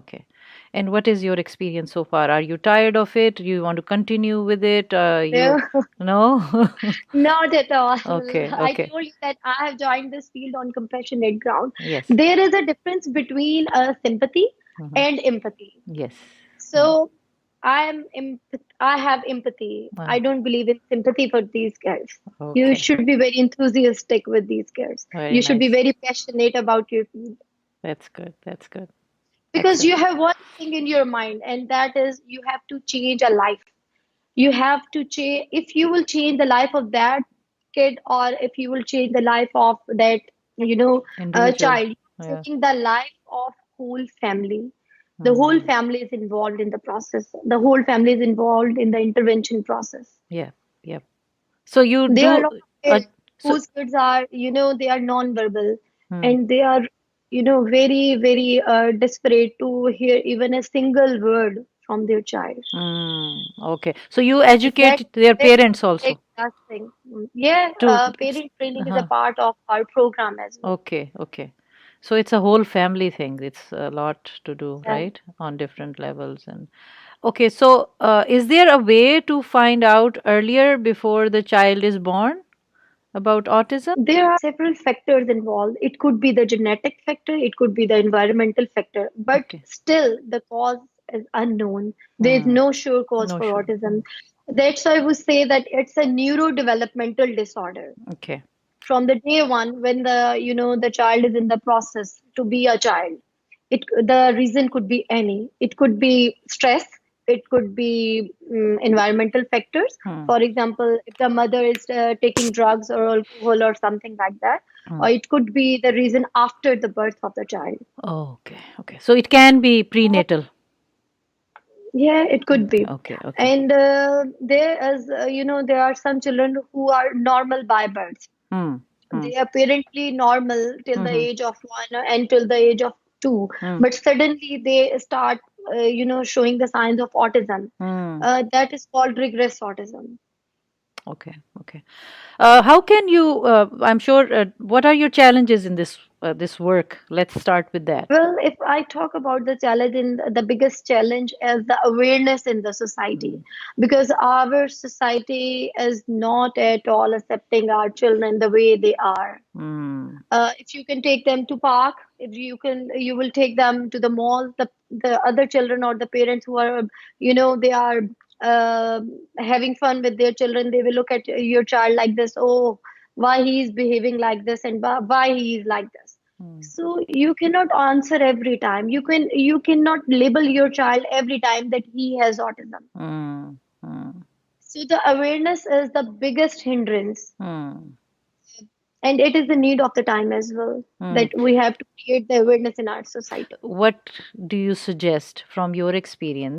Okay. And what is your experience so far? Are you tired of it? Do you want to continue with it? No, No? not at all. Okay, I okay. told you that I have joined this field on compassionate ground. Yes. There is a difference between sympathy Hmm. and empathy. Yes. Mm. So I have empathy. I Wow. don't believe in sympathy for these kids. You Okay. should be very enthusiastic with these kids. Very You should be nice. very passionate about your field That's good. That's good. because Excellent. you have one thing in your mind, and that is you have to change a life. You have to change if you will change the life of that kid, or if you will change the life of that Individual. child, Yeah. changing the life of whole family. The whole Mm. family is involved in the process. The whole family is involved in the intervention process. Yeah. Yep. So you There are a do. lot of Uh, kids so. whose kids are, they are non-verbal, Hmm. and they are, very, very desperate to hear even a single word from their child. Okay. So you And that educate their that's parents a big also thing. Yeah, to. parent training is a Uh, part of our program as well. okay. Okay. So it's a whole family thing. It's a lot to do, Yeah. right? On different levels. And okay. So is there a way to find out earlier before the child is born about autism? There are several factors involved. It could be the genetic factor, it could be the environmental factor, but Okay. still the cause is unknown. There is Hmm. no sure cause No, for sure. autism. That's why we say that it's a neurodevelopmental disorder. Okay. From the day one, when the child is in the process to be a child, the reason could be any. It could be stress, it could be environmental factors. Hmm. For example, if the mother is taking drugs or alcohol or something like that, Hmm. or it could be the reason after the birth of the child. Okay. Okay. So it can be So, prenatal. yeah, it could be. Okay. Okay. And there are some children who are normal by birth. Hmm. Hmm. They are apparently normal till the Hmm. age of 1 and till the age of 2, Hmm. but suddenly they start showing the signs of autism. Hmm. That is called regress autism. Okay. Okay. How can you? I'm sure. What are your challenges in this work? Let's start with that. Well, if I talk about the challenge, in the biggest challenge is the awareness in the society, Mm. because our society is not at all accepting our children the way they are. Mm. If you can take them to park, if you will take them to the mall. The other children or the parents who are, they are uh, having fun with their children, they will look at your child like this. Oh, why he is behaving like this, and why he is like this. Mm. So you cannot answer every time. You cannot label your child every time that he has autism. Mm. Mm. So the awareness is the biggest hindrance, Mm. and it is the need of the time as well, Mm. that we have to create the awareness in our society. What do you suggest from your experience?